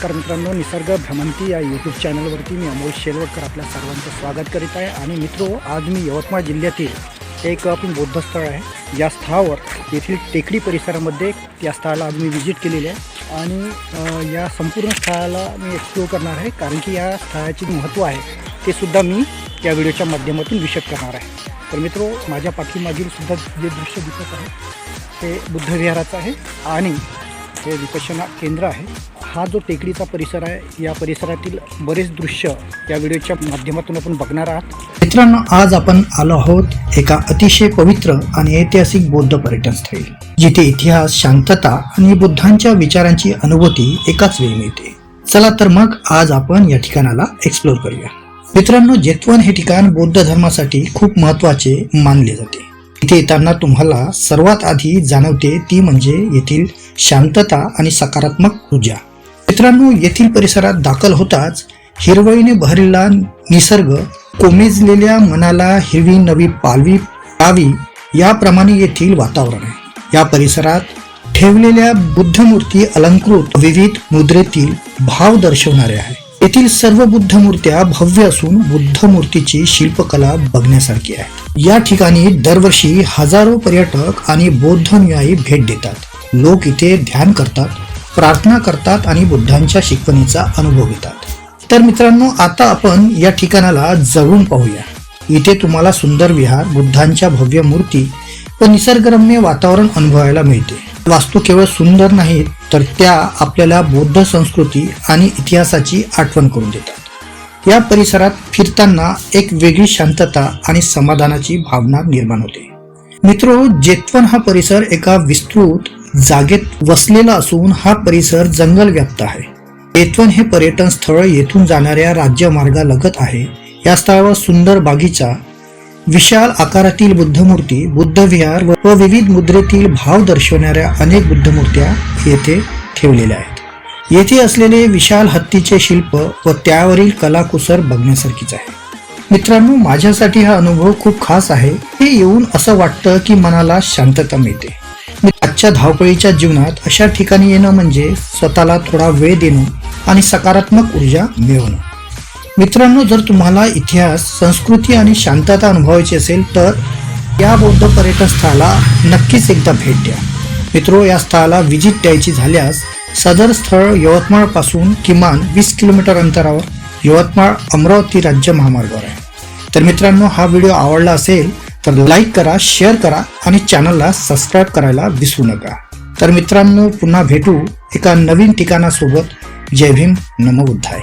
नमस्कार मित्रांनो, निसर्ग भ्रमंती या यूट्यूब चॅनलवरती मी अमोल शेलवडकर आपल्या सर्वांचं स्वागत करीत आहे। आणि मित्रो, आज मी यवतमाळ जिल्ह्यातील एक बौद्ध स्थळ आहे। या स्थळावर येथील टेकडी परिसरामध्ये या स्थळाला आज मी व्हिजिट केलेली आहे आणि या संपूर्ण स्थळाला मी एक्सप्लोर करणार आहे, कारण की या स्थळाचे महत्त्व आहे ते सुद्धा मी या व्हिडिओच्या माध्यमातून विशद करणार आहे। तर मित्रो, माझ्या पाठीमागील सुद्धा जे दृश्य दिसत आहे ते बुद्ध विहाराचं आहे आणि हे विपश्यना केंद्र आहे। हा जो टेकडीचा परिसर आहे, या परिसरातील बरेच दृश्य या व्हिडिओच्या माध्यमातून आपण बघणार आहात। मित्रांनो, आज आपण आलो आहोत एका अतिशय पवित्र आणि ऐतिहासिक बौद्ध पर्यटन स्थळी, जिथे इतिहास, शांतता आणि बुद्धांच्या विचारांची अनुभूती एकाच वेळी मिळते। चला तर मग आज आपण या ठिकाणाला एक्सप्लोर करूया। मित्रांनो, जेतवन हे ठिकाण बौद्ध धर्मासाठी खूप महत्त्वाचे मानले जाते। इथे येताना तुम्हाला सर्वात आधी जाणवते ती म्हणजे येथील शांतता आणि सकारात्मक ऊर्जा। मित्रांनो, येथील परिसरात दाखल होताच हिरवळीने भरलेला निसर्ग, कोमेजलेल्या मनाला हिरवी नवी पालवी यावी याप्रमाणे येथील वातावरण आहे। या परिसरात ठेवलेल्या बुद्ध मूर्ती अलंकृत विविध मुद्रेतील भाव दर्शवणारे आहे। येथील सर्व बुद्ध मूर्त्या भव्य असून बुद्ध मूर्तीची शिल्पकला बघण्यासारखी आहे। या ठिकाणी दरवर्षी हजारो पर्यटक आणि बौद्ध अनुयायी भेट देतात। लोक इथे ध्यान करतात, प्रार्थना करतात आणि बुद्धांच्या शिकवणीचा अनुभव घेतात। तर मित्रांनो, आता आपण या ठिकाणाला जवळून पाहूया। इथे तुम्हाला सुंदर विहार, बुद्धांच्या भव्य मूर्ती व निसर्गरम्य वातावरण अनुभवायला मिळते। वास्तू केवळ सुंदर नाहीत, तर त्या आपल्याला बौद्ध संस्कृती आणि इतिहासाची आठवण करून देतात। या परिसरात फिरताना एक वेगळी शांतता आणि समाधानाची भावना निर्माण होते। मित्रो, जेतवन हा परिसर एका विस्तृत जागेत वसलेला असून हा परिसर जंगल व्याप्त आहे। जेतवन हे पर्यटन स्थळ येथून जाणाऱ्या राज्यमार्गालगत आहे। या स्थळावर सुंदर बागीचा, विशाल आकारातील बुद्ध मूर्ती, बुद्ध विहार व विविध मुद्रेतील भाव दर्शवणाऱ्या अनेक बुद्ध मूर्त्या येथे ठेवलेल्या आहेत। येथे असलेले विशाल हत्तीचे शिल्प व त्यावरील कलाकुसर बघण्यासारखीच आहे। मित्रांनो, माझ्यासाठी हा अनुभव खूप खास आहे। हे येऊन असं वाटतं की मनाला शांतता मिळते। आजच्या धावपळीच्या जीवनात अशा ठिकाणी येणं म्हणजे स्वतःला थोडा वेळ देणं आणि सकारात्मक ऊर्जा मिळवणं। मित्रांनो, जर तुम्हाला इतिहास, संस्कृती आणि शांतता अनुभवायची असेल तर या बौद्ध पर्यटन स्थळाला नक्कीच एकदा भेट द्या। मित्रो, या स्थळाला व्हिजिट द्यायची झाल्यास सदर स्थळ यवतमाळ पासून किमान 20 किलोमीटर अंतरावर यवतमाळ अमरावती राज्य महामार्गावर आहे। तर मित्रांनो, हा व्हिडिओ आवडला असेल तर लाईक करा, शेअर करा आणि चॅनलला सबस्क्राईब करायला विसरू नका। तर मित्रांनो, पुन्हा भेटू एका नवीन ठिकाणासोबत। जय भीम, नमो बुद्धाय।